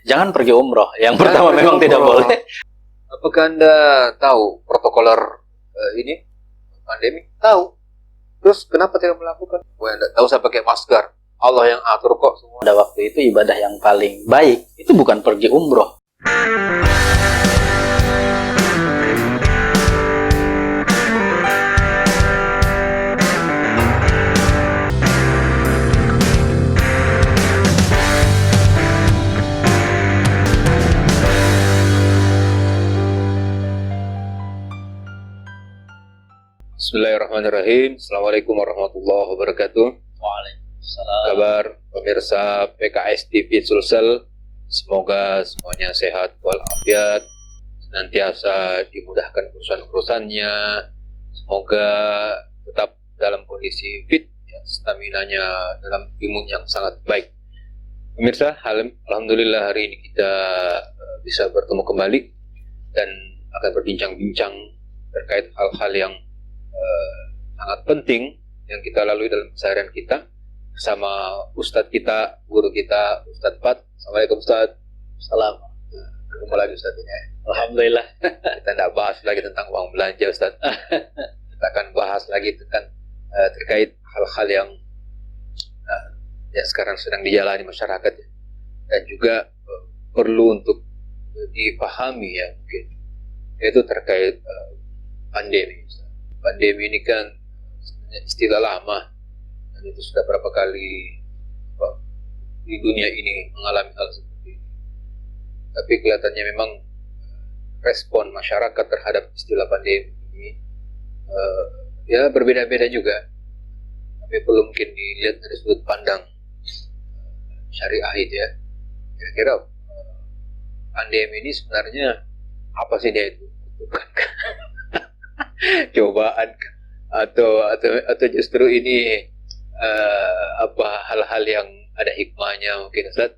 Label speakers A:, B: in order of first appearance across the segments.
A: jangan pergi umroh. Yang pertama memang tidak boleh.
B: Apakah Anda tahu protokoler ini pandemi? Tahu. Terus kenapa tidak melakukan? Tidak usah pakai masker. Allah yang atur kok semua.
A: Pada waktu itu ibadah yang paling baik itu bukan pergi umroh.
B: Bismillahirrahmanirrahim. Assalamualaikum warahmatullahi wabarakatuh.
A: Waalaikumsalam.
B: Kabar pemirsa PKS TV Sulsel, semoga semuanya sehat walafiat, senantiasa dimudahkan urusan-urusannya, semoga tetap dalam kondisi fit, ya, stamina-nya dalam imun yang sangat baik. Pemirsa, alhamdulillah hari ini kita bisa bertemu kembali dan akan berbincang-bincang terkait hal-hal yang sangat penting yang kita lalui dalam keseharian kita bersama Ustadz kita, guru kita, Ustadz Fat. Assalamualaikum Ustadz.
A: Salam.
B: Ketemu lagi Ustadz ini.
A: Alhamdulillah.
B: Kita tidak bahas lagi tentang uang belanja Ustadz. Kita akan bahas lagi tentang terkait hal-hal yang sekarang sedang dijalani masyarakat dan juga perlu untuk dipahami ya mungkin, yaitu terkait pandemi. Pandemi ini kan istilah lama dan itu sudah berapa kali di dunia ini mengalami hal seperti ini. Tapi kelihatannya memang respon masyarakat terhadap istilah pandemi ini ya berbeda-beda juga. Tapi perlu mungkin dilihat dari sudut pandang syariah itu ya. Kira-kira pandemi ini sebenarnya apa sih dia itu? Cobaan atau justru ini apa hal-hal yang ada hikmahnya mungkin Ustaz?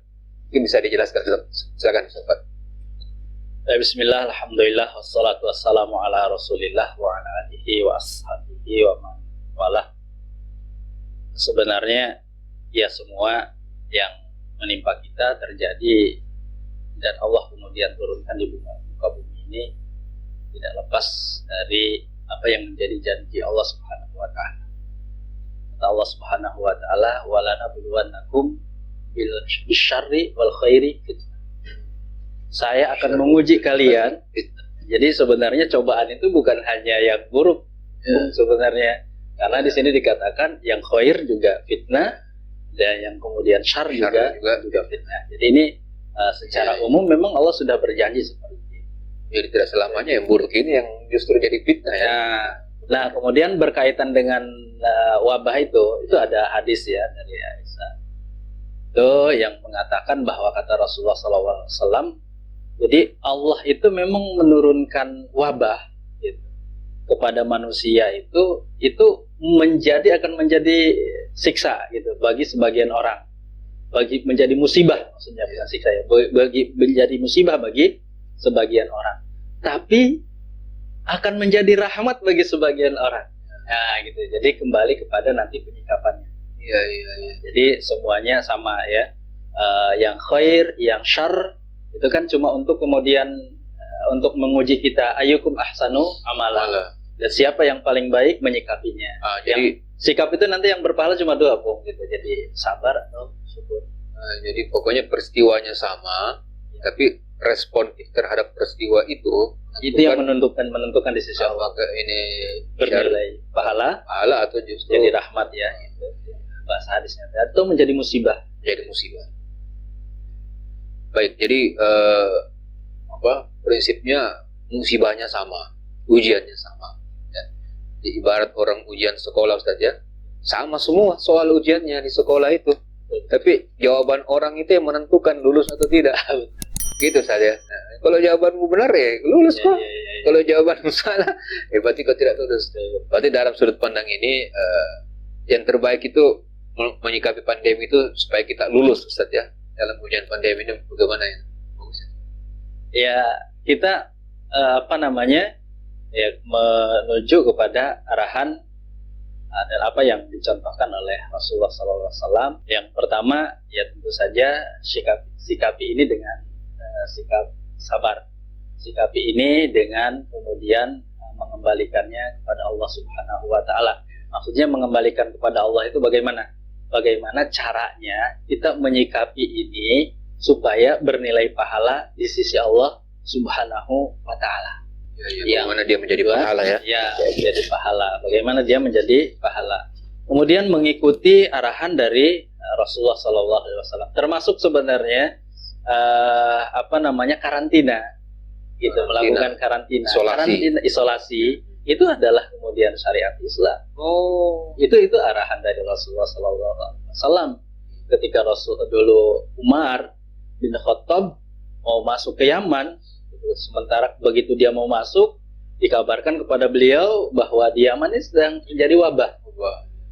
B: Mungkin bisa dijelaskan silakan Ustaz.
A: Bismillah, alhamdulillah, wassalatu wassalamu ala rasulillah wa ala alihi wa ashabihi wa man walah. Sebenarnya ya semua yang menimpa kita terjadi dan Allah kemudian turunkan di muka bumi ini tidak lepas dari apa yang menjadi janji Allah Subhanahu wa taala. Kata Allah Subhanahu wa taala, "Wa lanabluwannakum bil syarri wal khairi fitnah." Saya akan menguji kalian. Jadi sebenarnya cobaan itu bukan hanya yang buruk sebenarnya. Karena di sini dikatakan yang khair juga fitnah dan yang kemudian syar juga fitnah. Jadi ini secara umum memang Allah sudah berjanji seperti itu.
B: Jadi tidak selamanya yang buruk ini yang justru jadi fitnah ya.
A: Nah kemudian berkaitan dengan wabah itu ada hadis ya dari Aisyah itu yang mengatakan bahwa kata Rasulullah SAW, jadi Allah itu memang menurunkan wabah gitu, kepada manusia itu akan menjadi siksa gitu bagi sebagian orang, menjadi musibah maksudnya bukan siksa ya, menjadi musibah bagi sebagian orang, tapi akan menjadi rahmat bagi sebagian orang. Nah, gitu. Jadi kembali kepada nanti penyikapannya.
B: Iya.
A: Jadi semuanya sama ya. Yang khair, yang syar itu kan cuma untuk kemudian untuk menguji kita ayyukum ahsanu amala. Dan siapa yang paling baik menyikapinya. Jadi sikap itu nanti yang berpahala cuma dua gitu. Jadi sabar atau syukur.
B: Jadi pokoknya peristiwanya sama, tapi respon terhadap peristiwa itu
A: yang menentukan di sisi Allah.
B: Apakah ini
A: bernilai pahala
B: atau justru
A: jadi rahmat ya gitu. Bahasa hadisnya atau menjadi musibah.
B: Baik, jadi prinsipnya musibahnya sama, ujiannya sama ya. Di ibarat orang ujian sekolah Ustaz ya, sama semua soal ujiannya di sekolah itu. Tapi jawaban orang itu yang menentukan lulus atau tidak. Gitu saja. Nah, kalau jawabanmu benar ya lulus kok. Kalau jawabanmu salah, berarti kau tidak lulus. Berarti dalam sudut pandang ini yang terbaik itu menyikapi pandemi itu supaya kita lulus Ustaz ya. Dalam ujian pandemi ini bagaimana ya?
A: Ya kita menuju kepada arahan dan apa yang dicontohkan oleh Rasulullah SAW. Yang pertama ya tentu saja sikapi ini dengan sikap sabar. Sikapi ini dengan kemudian mengembalikannya kepada Allah Subhanahu wa taala. Maksudnya mengembalikan kepada Allah itu bagaimana? Bagaimana caranya kita menyikapi ini supaya bernilai pahala di sisi Allah Subhanahu wa taala.
B: Bagaimana dia menjadi pahala ya?
A: Ya, menjadi pahala. Bagaimana dia menjadi pahala. Kemudian mengikuti arahan dari Rasulullah SAW. Termasuk sebenarnya karantina. Gitu, melakukan karantina. Isolasi itu adalah kemudian syariat Islam. Itu arahan dari Rasulullah SAW. Ketika dulu Umar bin Khattab mau masuk ke Yaman, sementara begitu dia mau masuk, dikabarkan kepada beliau bahwa di Yaman ini sedang terjadi wabah.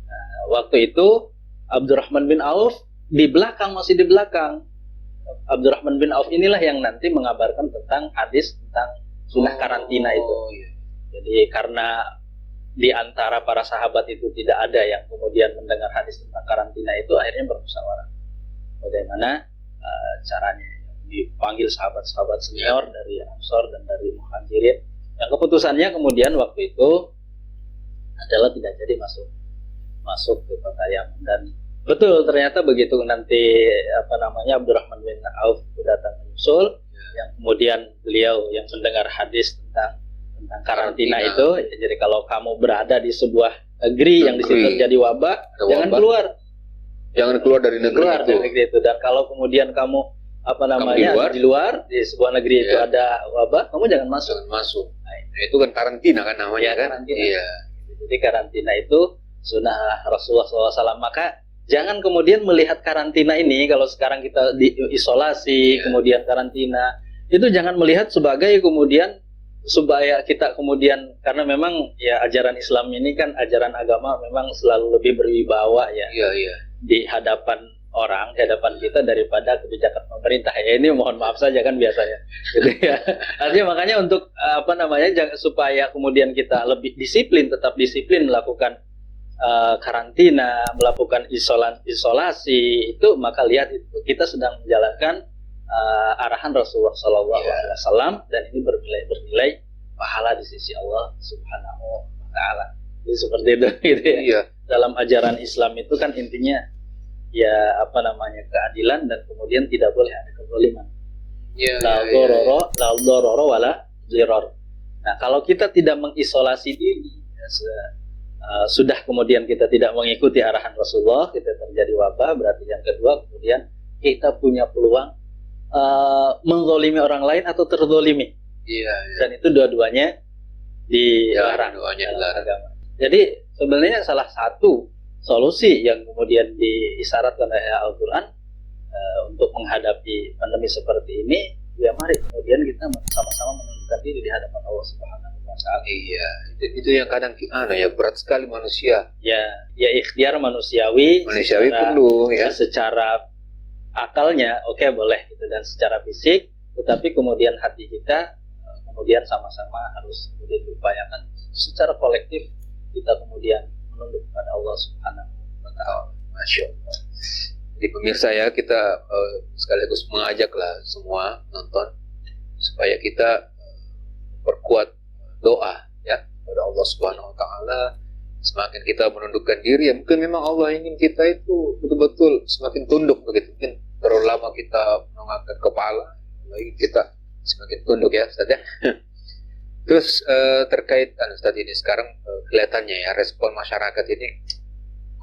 A: Nah, waktu itu Abdurrahman bin Auf masih di belakang. Abdurrahman bin Auf inilah yang nanti mengabarkan tentang hadis tentang sunnah karantina itu. Jadi karena di antara para sahabat itu tidak ada yang kemudian mendengar hadis tentang karantina itu, akhirnya bermusyawarah bagaimana caranya. Dipanggil sahabat-sahabat senior dari Ansor dan dari Muhajirin. Yang keputusannya kemudian waktu itu adalah tidak jadi masuk ke kota Yaman. Dan betul, ternyata begitu nanti Abdurrahman bin Auf datang menyusul, yang kemudian beliau yang mendengar hadis tentang karantina itu. Jadi kalau kamu berada di sebuah negeri yang di situ terjadi wabah, jangan keluar dari negeri itu. Dan kalau kemudian kamu di luar di sebuah negeri itu ada wabah, kamu jangan masuk.
B: Nah, itu kan karantina kan namanya kan?
A: Karantina. Iya. Jadi karantina itu sunnah Rasulullah SAW. Maka jangan kemudian melihat karantina ini, kalau sekarang kita diisolasi, kemudian karantina, itu jangan melihat sebagai kemudian supaya kita kemudian, karena memang ya ajaran Islam ini kan ajaran agama memang selalu lebih berwibawa ya. Di hadapan orang, di hadapan kita daripada kebijakan pemerintah. Ya ini mohon maaf saja kan biasanya. Gitu ya. Artinya makanya untuk supaya kemudian kita lebih tetap disiplin melakukan karantina, melakukan isolasi itu, maka lihat itu kita sedang menjalankan arahan Rasulullah SAW, dan ini bernilai pahala di sisi Allah Subhanahu wa taala. Jadi seperti itu gitu ya.
B: Iya.
A: Dalam ajaran Islam itu kan intinya ya keadilan, dan kemudian tidak boleh ada kezaliman. La dororo wala dirar. Nah, kalau kita tidak mengisolasi diri, sudah kemudian kita tidak mengikuti arahan Rasulullah, kita terjadi wabah, berarti yang kedua kemudian kita punya peluang menzalimi orang lain atau terzalimi. Dan itu dua-duanya dilarang dalam agama. Jadi sebenarnya salah satu solusi yang kemudian diisyaratkan oleh Al-Quran untuk menghadapi pandemi seperti ini, ya mari kemudian kita sama-sama menundukkan diri di hadapan Allah Subhanahu wa taala.
B: Iya, itu yang kadang berat sekali manusia.
A: Ya ikhtiar manusiawi
B: perlu ya.
A: Secara akalnya oke, boleh gitu, dan secara fisik, tetapi kemudian hati kita kemudian sama-sama harus kemudian diupayakan secara kolektif, kita kemudian menunduk kepada Allah Subhanahu wa taala.
B: Masya Allah. Jadi pemirsa ya, kita sekaligus mengajaklah semua nonton supaya kita perkuat doa ya kepada Allah Subhanahu wa taala. Semakin kita menundukkan diri, ya mungkin memang Allah ingin kita itu betul-betul semakin tunduk begitu. Mungkin terlalu lama kita mengangkat kepala, Allah ingin kita semakin tunduk ya Ustaz ya. Terus terkait Ustaz ini sekarang kelihatannya ya respon masyarakat ini,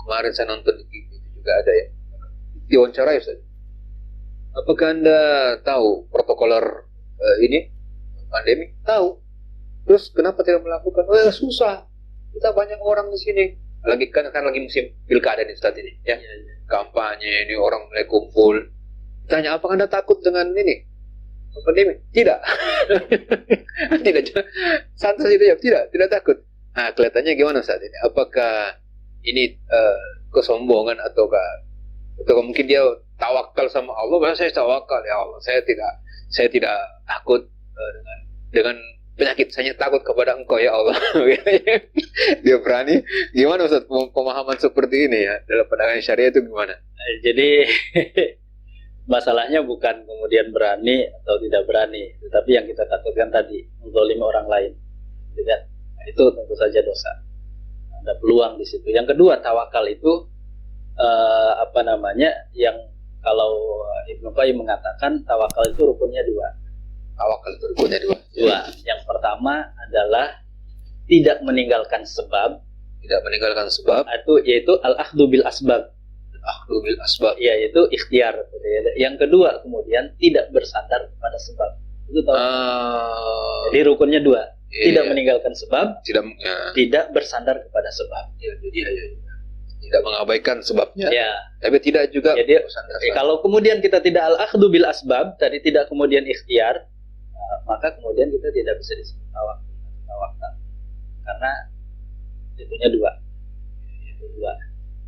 B: kemarin saya nonton di TV itu juga ada ya, diwawancara ya Ustaz. Apakah Anda tahu protokoler ini pandemi? Tahu. Terus kenapa tidak melakukan? Susah. Kita banyak orang di sini. Lagi kan lagi musim pilkada nih Ustaz ini ya. Kampanye ini, orang mulai kumpul. Tanya, apakah Anda takut dengan ini? Pandemi? Tidak. Tidak. Santai saja, tidak takut. Nah, kelihatannya gimana saat ini? Apakah ini kesombongan ataukah mungkin dia tawakal sama Allah? Bahwa saya tawakal ya Allah. Saya tidak takut dengan penyakit, saya takut kepada Engkau ya Allah. Dia berani. Gimana Ustaz pemahaman seperti ini ya dalam pandangan syariah itu gimana?
A: Jadi masalahnya bukan kemudian berani atau tidak berani, tetapi yang kita takutkan tadi menzalimi orang lain, gitu kan? Nah, itu tentu saja dosa. Ada peluang di situ. Yang kedua, tawakal itu yang kalau Ibnu Qayyim mengatakan tawakal itu rukunnya dua.
B: Tawakal itu rukunnya dua.
A: Yang pertama adalah tidak meninggalkan sebab.
B: Tidak meninggalkan sebab.
A: Yaitu al-akhdhu bil asbab.
B: Al-akhdhu bil asbab.
A: Yaitu ikhtiar. Yang kedua kemudian tidak bersandar kepada sebab. Itu tawakal. Jadi rukunnya dua. Tidak meninggalkan sebab. Tidak bersandar kepada sebab.
B: Tidak mengabaikan sebabnya.
A: Ya.
B: Tapi tidak juga.
A: Jadi kalau kemudian kita tidak al-akhdhu bil asbab, tadi tidak kemudian ikhtiar, maka kemudian kita tidak bisa disebut tawakal. Karena itunya dua.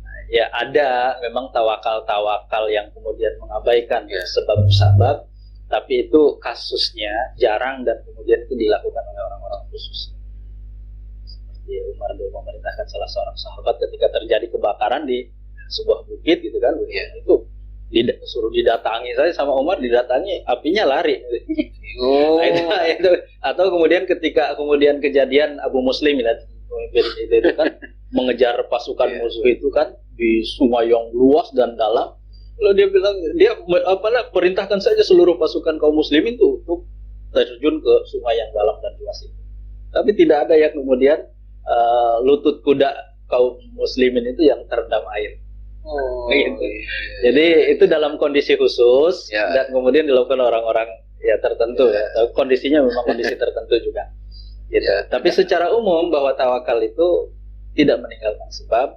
A: Nah, ya ada memang tawakal yang kemudian mengabaikan sebab-sebab, tapi itu kasusnya jarang dan kemudian itu dilakukan oleh orang-orang khusus. Seperti Umar dulu memerintahkan salah seorang sahabat ketika terjadi kebakaran di sebuah bukit gitu kan, itu suruh didatangi saya sama Umar, didatangi apinya lari. Nah, itu. Atau kemudian ketika kejadian Abu Muslim itu kan mengejar pasukan musuh itu kan di sungai yang luas dan dalam. Lalu dia bilang perintahkan saja seluruh pasukan kaum muslimin itu untuk terjun ke sungai yang dalam dan luas itu. Tapi tidak ada yang kemudian lutut kuda kaum muslimin itu yang terendam air. Gitu. Jadi itu dalam kondisi khusus dan kemudian dilakukan orang-orang tertentu kondisinya memang kondisi tertentu juga. Gitu. Tapi secara umum bahwa tawakal itu tidak meninggalkan sebab,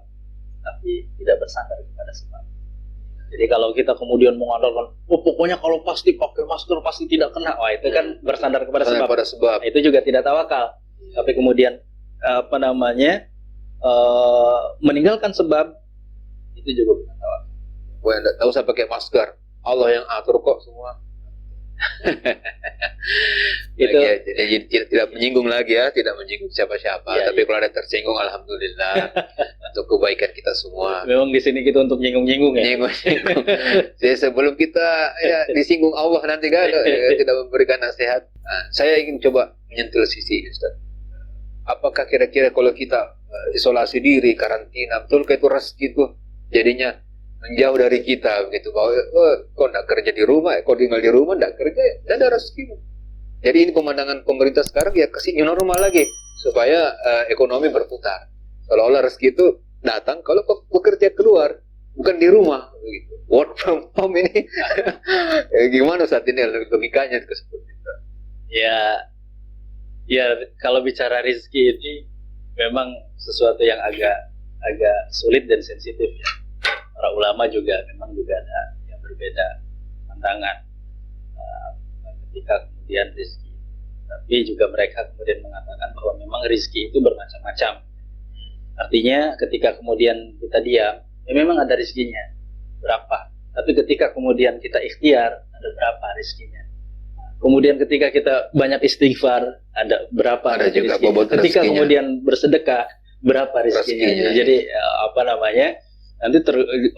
A: tapi tidak bersandar kepada sebab. Jadi kalau kita kemudian mengandalkan, pokoknya kalau pasti pakai masker pasti tidak kena, itu kan bersandar kepada sebab. Itu juga tidak tawakal. Tapi kemudian meninggalkan sebab, itu juga bukan tawakal.
B: Gue tidak tahu saya pakai masker, Allah yang atur kok semua.
A: Itu
B: jadi tidak menyinggung lagi tidak menyinggung siapa-siapa. Tapi kalau ada tersinggung, alhamdulillah untuk kebaikan kita semua.
A: Memang di sini kita untuk nyinggung-nyinggung ya.
B: Nyinggung. Jadi sebelum kita disinggung Allah nanti kan tidak memberikan nasihat. Saya ingin coba menyentuh sisi Ustaz. Apakah kira-kira kalau kita isolasi diri, karantina, betul itu rezeki itu jadinya menjauh dari kita begitu, bahwa kok nggak kerja di rumah, kok tinggal di rumah nggak kerja, tidak ada rezeki. Jadi ini pemandangan pemerintah sekarang kasih new normal lagi supaya ekonomi berputar. Kalau rezeki itu datang kalau bekerja keluar, bukan di rumah begitu. Work from home ini gimana saat ini logikanya seperti itu?
A: Ya kalau bicara rezeki ini memang sesuatu yang agak sulit dan sensitif ya. Para ulama juga memang ada yang berbeda pandangan ketika kemudian rezeki. Tapi juga mereka kemudian mengatakan bahwa memang rezeki itu bermacam-macam. Artinya ketika kemudian kita diam, memang ada rezekinya berapa. Tapi ketika kemudian kita ikhtiar, ada berapa rezekinya. Kemudian ketika kita banyak istighfar, ada berapa
B: ada juga bobot
A: ketika
B: rezekinya.
A: Kemudian bersedekah, berapa rezekinya. Jadi nanti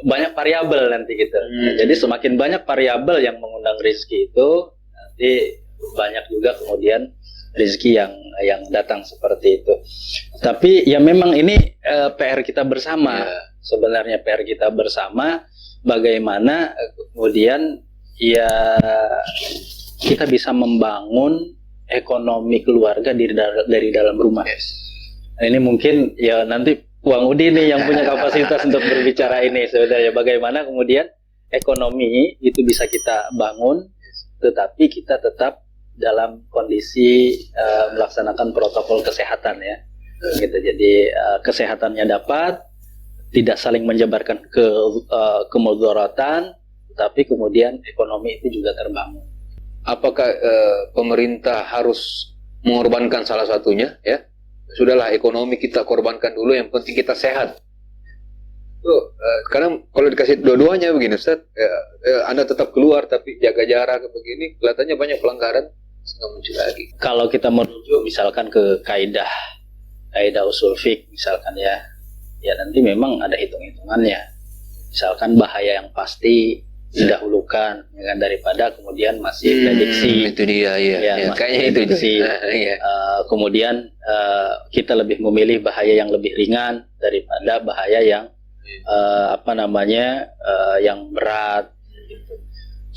A: banyak variabel nanti gitu. Jadi semakin banyak variabel yang mengundang rezeki itu, nanti banyak juga kemudian rezeki yang datang seperti itu. Tapi ya memang ini PR kita bersama. Sebenarnya PR kita bersama bagaimana kemudian kita bisa membangun ekonomi keluarga dari dalam rumah. Nah, ini mungkin nanti Wang Udi nih yang punya kapasitas untuk berbicara ini sebenarnya bagaimana kemudian ekonomi itu bisa kita bangun, tetapi kita tetap dalam kondisi melaksanakan protokol kesehatan ya. Gitu. Jadi kesehatannya dapat, tidak saling menyebarkan kemudaratan, tapi kemudian ekonomi itu juga terbangun.
B: Apakah pemerintah harus mengorbankan salah satunya ya? Sudahlah ekonomi kita korbankan dulu, yang penting kita sehat. Karena kalau dikasih dua-duanya begini Ustaz, Anda tetap keluar tapi jaga jarak begini, kelihatannya banyak pelanggaran nggak muncul lagi.
A: Kalau kita merujuk misalkan ke kaidah usul fiqh misalkan ya nanti memang ada hitung-hitungannya. Misalkan bahaya yang pasti didahulukan ya kan, daripada kemudian masih prediksi.
B: Itu dia ya, kayaknya itu
A: prediksi. Kemudian kita lebih memilih bahaya yang lebih ringan daripada bahaya yang yang berat gitu.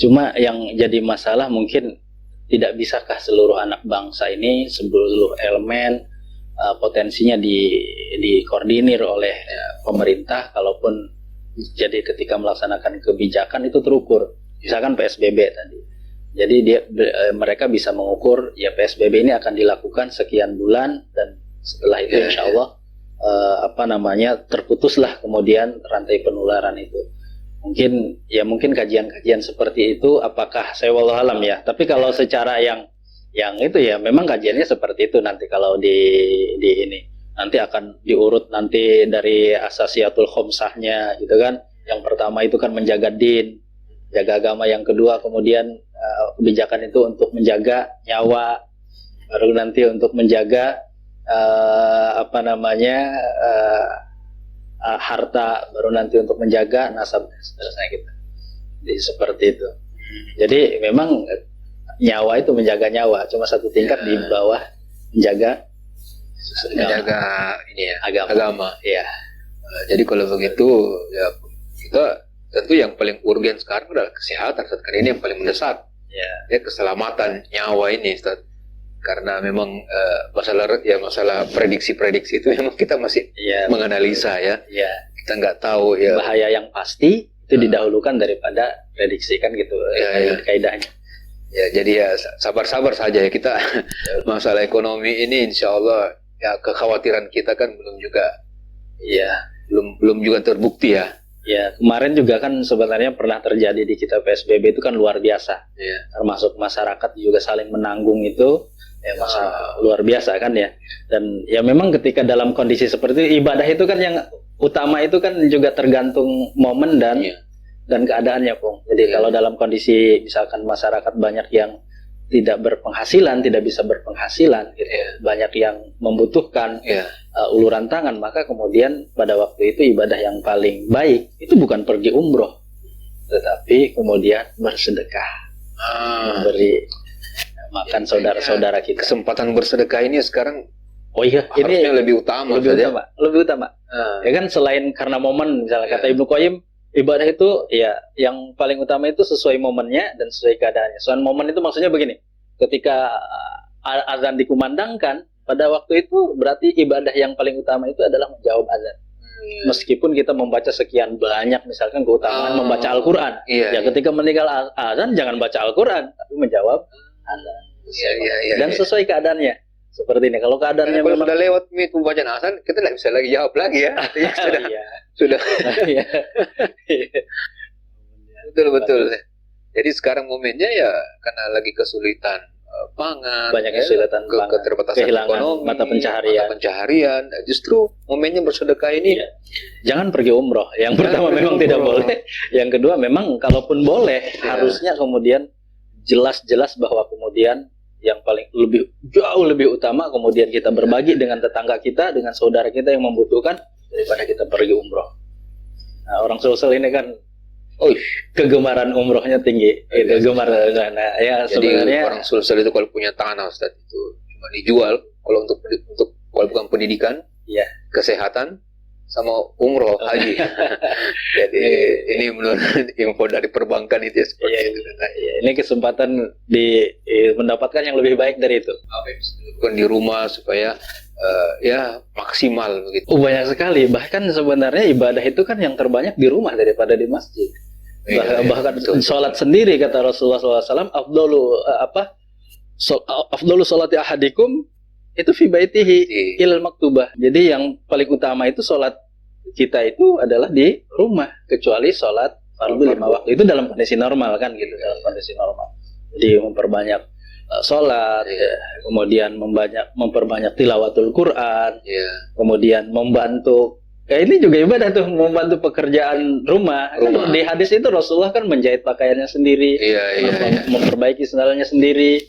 A: Cuma yang jadi masalah mungkin tidak bisakah seluruh anak bangsa ini, seluruh elemen potensinya dikoordinir oleh pemerintah, kalaupun jadi ketika melaksanakan kebijakan itu terukur. Misalkan PSBB tadi. Jadi mereka bisa mengukur ya PSBB ini akan dilakukan sekian bulan, dan setelah itu insya Allah terputuslah kemudian rantai penularan itu. Mungkin kajian-kajian seperti itu, apakah saya wallahu alam ya. Tapi kalau secara yang itu ya memang kajiannya seperti itu. Nanti kalau di ini nanti akan diurut nanti dari asasiyatul khomsahnya gitu kan. Yang pertama itu kan menjaga din, jaga agama. Yang kedua kemudian kebijakan itu untuk menjaga nyawa, baru nanti untuk menjaga harta, baru nanti untuk menjaga nasab dan seterusnya gitu. Jadi seperti itu. Jadi memang nyawa itu menjaga nyawa, cuma satu tingkat di bawah menjaga
B: ini ya, agama.
A: Ya.
B: Jadi kalau begitu ya kita tentu yang paling urgen sekarang adalah kesehatan, Ustaz. Karena ini yang paling mendesak. Ya, keselamatan nyawa ini, Ustaz. Karena memang masalah prediksi-prediksi itu memang kita masih menganalisa ya. Kita nggak tahu ya.
A: Bahaya yang pasti itu didahulukan daripada prediksi kan gitu kaidahnya.
B: Ya, jadi ya sabar-sabar saja ya kita. Masalah ekonomi ini insya Allah ya kekhawatiran kita kan belum juga terbukti ya.
A: Ya, kemarin juga kan sebenarnya pernah terjadi di kita PSBB itu kan luar biasa. Termasuk masyarakat juga saling menanggung itu luar biasa kan ya. Dan ya memang ketika dalam kondisi seperti itu, ibadah itu kan yang utama itu kan juga tergantung momen dan keadaannya, Pung. Jadi kalau dalam kondisi misalkan masyarakat banyak yang tidak berpenghasilan, tidak bisa berpenghasilan gitu. Banyak yang membutuhkan uluran tangan, maka kemudian pada waktu itu ibadah yang paling baik itu bukan pergi umroh, tetapi kemudian bersedekah, memberi makan saudara-saudara kita.
B: Kesempatan bersedekah ini sekarang
A: ini
B: lebih utama.
A: Lebih utama. Ya kan, selain karena momen, misalnya kata Ibnu Qayyim, ibadah itu ya yang paling utama itu sesuai momennya dan sesuai keadaannya. Soal momen itu maksudnya begini, ketika azan dikumandangkan pada waktu itu berarti ibadah yang paling utama itu adalah menjawab azan. Meskipun kita membaca sekian banyak misalkan keutamaan membaca Al-Quran, ketika meninggal azan jangan baca Al-Quran tapi menjawab azan. Dan sesuai keadaannya. Seperti ini. Kalau keadaannya
B: kalau
A: memang
B: sudah lewat itu bacaan azan, kita tidak bisa lagi jawab lagi ya. Sudah. Betul. Jadi sekarang momennya ya karena lagi kesulitan pangan,
A: banyak kesulitan pangan,
B: keterbatasan ekonomi, mata pencaharian. Justru momennya bersedekah ini.
A: Jangan pergi umroh. Yang pertama memang tidak boleh. Yang kedua memang kalaupun boleh harusnya kemudian jelas-jelas bahwa kemudian yang paling jauh lebih utama kemudian kita berbagi dengan tetangga kita, dengan saudara kita yang membutuhkan daripada kita pergi umroh. Nah, orang Sulsel ini kan kegemaran umrohnya tinggi, gemar. Nah, ya
B: jadi sebenarnya orang Sulsel itu kalau punya tanah, Ustaz, itu cuma dijual kalau untuk kalau bukan pendidikan, kesehatan sama umroh haji. Jadi ini menurut info dari perbankan itu seperti itu.
A: Ini kesempatan mendapatkan yang lebih baik dari itu.
B: Bukan di rumah supaya maksimal begitu.
A: Banyak sekali. Bahkan sebenarnya ibadah itu kan yang terbanyak di rumah daripada di masjid. Bahkan sholat sendiri kata Rasulullah SAW, afdalu sholati ahadikum itu fi baitihi ilal maktubah. Jadi yang paling utama itu sholat kita itu adalah di rumah, kecuali sholat fardu 5 waktu itu dalam kondisi normal kan gitu, dalam kondisi normal. Jadi memperbanyak sholat, kemudian memperbanyak tilawatul Quran, kemudian membantu. Ini juga ibadah tuh, membantu pekerjaan rumah. Kan di hadis itu Rasulullah kan menjahit pakaiannya sendiri, memperbaiki sendalnya sendiri.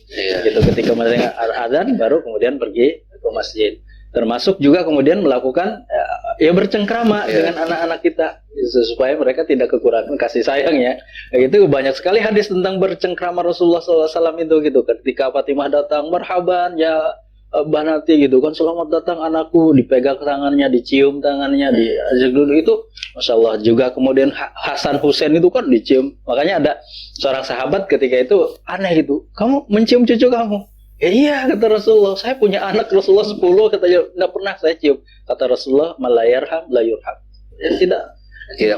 A: Gitu ketika mendengar azan baru kemudian pergi ke masjid. Termasuk juga kemudian melakukan ya bercengkrama dengan anak-anak kita supaya mereka tidak kekurangan kasih sayang ya. Itu banyak sekali hadis tentang bercengkrama Rasulullah SAW itu gitu. Ketika Fatimah datang, marhaban ya Banati gitu kan, selamat datang anakku, dipegang tangannya, dicium tangannya, diajak dulu itu, masya Allah. Juga kemudian Hasan Husain itu kan dicium. Makanya ada seorang sahabat ketika itu aneh gitu, kamu mencium cucu kamu? Ya, iya kata Rasulullah, saya punya anak Rasulullah 10 katanya, nggak pernah saya cium. Kata Rasulullah, malayarham layurham. Ya, tidak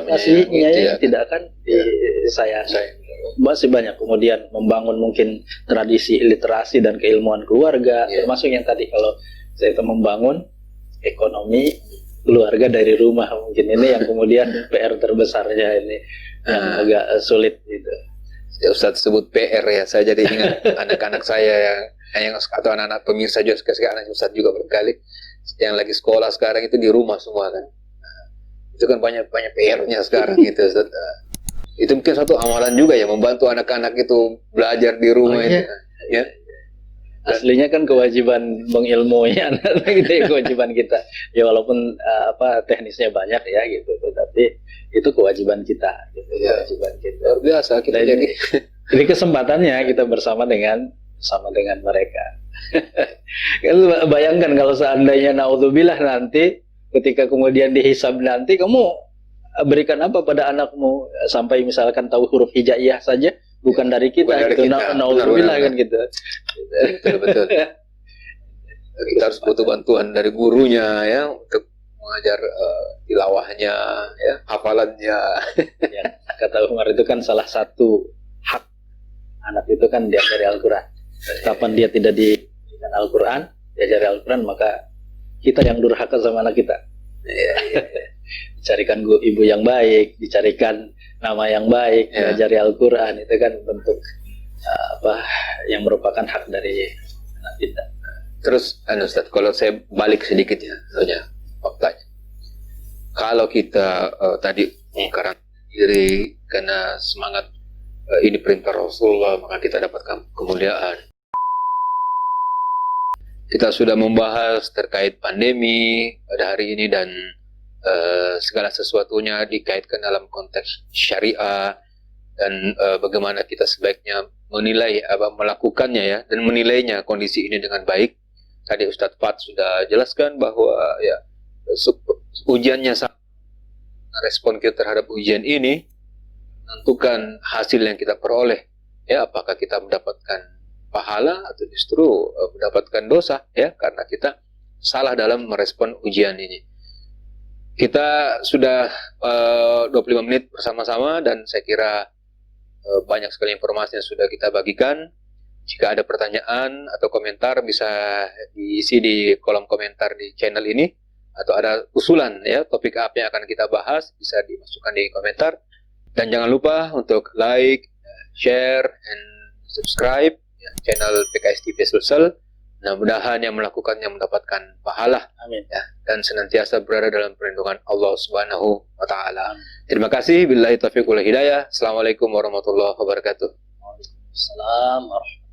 A: kasihnya tidak akan disayang. Masih banyak kemudian membangun mungkin tradisi literasi dan keilmuan keluarga, termasuk yang tadi kalau saya itu membangun ekonomi keluarga dari rumah, mungkin ini yang kemudian PR terbesarnya ini yang agak sulit gitu.
B: Ya, Ustadz sebut PR ya, saya jadi ingat anak-anak saya yang atau anak-anak pemirsa juga, anak Ustadz juga berkali yang lagi sekolah sekarang itu di rumah semua kan. Itu kan banyak PR-nya sekarang gitu Ustadz. Itu mungkin satu amalan juga ya, membantu anak-anak itu belajar di rumah itu. Ya.
A: Aslinya kan kewajiban mengilmui anak gitu ya, kewajiban kita. Ya walaupun teknisnya banyak ya gitu, tapi itu kewajiban kita gitu, kewajiban kita.
B: Luar biasa kita
A: jadi kesempatannya kita bersama dengan mereka. Bayangkan kalau seandainya naudzubillah nanti ketika kemudian dihisab nanti, kamu berikan apa pada anakmu sampai misalkan tahu huruf hijaiyah saja bukan dari kita gitu. Naudzubillah kan gitu.
B: Betul. Kita harus butuh bantuan dari gurunya ya untuk mengajar tilawahnya ya, hafalannya.
A: Ya, kata Umar itu kan salah satu hak anak itu kan diajari Al-Qur'an. Kapan dia tidak diberikan Al-Qur'an, diajari Al-Qur'an, maka kita yang durhaka sama anak kita. Dicarikan ibu yang baik, dicarikan nama yang baik, diajari Al-Qur'an, itu kan bentuk yang merupakan hak dari anak kita.
B: Terus Ustaz, kalau saya balik sedikit ya, soalnya faktanya. Kalau kita tadi mengkarantina diri karena semangat ini perintah Rasulullah, maka kita dapatkan kemuliaan. Kita sudah membahas terkait pandemi pada hari ini dan segala sesuatunya dikaitkan dalam konteks syariah dan bagaimana kita sebaiknya menilai melakukannya ya, dan menilainya kondisi ini dengan baik. Tadi Ustadz Fat sudah jelaskan bahwa ya ujiannya sama, respon kita terhadap ujian ini menentukan hasil yang kita peroleh ya, apakah kita mendapatkan pahala atau justru mendapatkan dosa ya, karena kita salah dalam merespon ujian ini. Kita sudah 25 menit bersama-sama dan saya kira banyak sekali informasi yang sudah kita bagikan. Jika ada pertanyaan atau komentar bisa diisi di kolom komentar di channel ini, atau ada usulan ya topik apa yang akan kita bahas bisa dimasukkan di komentar. Dan jangan lupa untuk like, share, and subscribe ya, channel PKS TV Sulsel. Mudah-mudahan yang melakukannya mendapatkan pahala.
A: Amin.
B: Ya, dan senantiasa berada dalam perlindungan Allah Subhanahu wa taala. Terima kasih. Billahi taufiq wal hidayah. Assalamualaikum warahmatullahi wabarakatuh.
A: Waalaikumsalam warahmatullahi wabarakatuh.